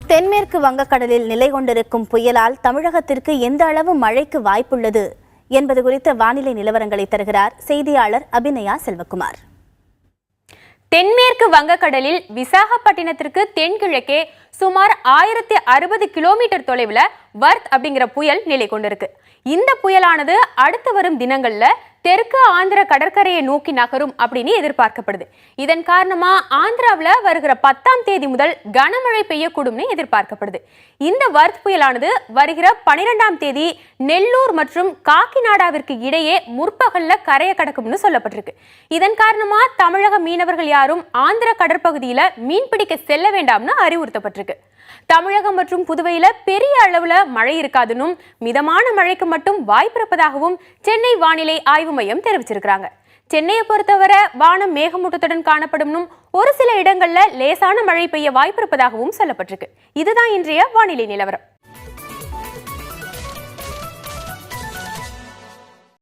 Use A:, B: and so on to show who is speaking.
A: தென்மேற்கு வங்கக்கடலில் நிலை கொண்டிருக்கும் புயலால் தமிழகத்திற்கு எந்த அளவு மழைக்கு வாய்ப்புள்ளது என்பது குறித்த வானிலை நிலவரங்களை தருகிறார் செய்தியாளர் அபிநயா செல்வகுமார்.
B: தென்மேற்கு வங்கக்கடலில் விசாகப்பட்டினத்திற்கு தென்கிழக்கே சுமார் 1060 கிலோமீட்டர் தொலைவில் வர்த் அப்படிங்கிற புயல் நிலை கொண்டிருக்கு. இந்த புயலானது அடுத்து வரும் தினங்கள்ல தெற்கு ஆந்திர கடற்கரையை நோக்கி நகரும் அப்படின்னு எதிர்பார்க்கப்படுது. இதன் காரணமா ஆந்திராவில் வருகிற 10ஆம் தேதி முதல் கனமழை பெய்யக்கூடும்னு எதிர்பார்க்கப்படுது. இந்த வர்த் புயலானது வருகிற 12ஆம் தேதி நெல்லூர் மற்றும் காக்கிநாடாவிற்கு இடையே முற்பகல்ல கரையை கடக்கும்னு சொல்லப்பட்டிருக்கு. இதன் காரணமா தமிழக மீனவர்கள் யாரும் ஆந்திர கடற்பகுதியில மீன்பிடிக்க செல்ல வேண்டாம்னு அறிவுறுத்தப்பட்டிருக்கு. தமிழகம் மற்றும் புதுவையில பெரிய அளவுல மழை இருக்காதுன்னு மிதமான மழைக்கு மட்டும் வாய்ப்பு இருப்பதாகவும் சென்னை வானிலை ஆய்வு மையம் தெரிவிச்சிருக்காங்க. சென்னையை பொறுத்தவரை வானம் மேகமூட்டத்துடன் காணப்படும், ஒரு சில இடங்கள்ல லேசான மழை பெய்ய வாய்ப்பு இருப்பதாகவும் சொல்லப்பட்டிருக்கு. இதுதான் இன்றைய வானிலை நிலவரம்.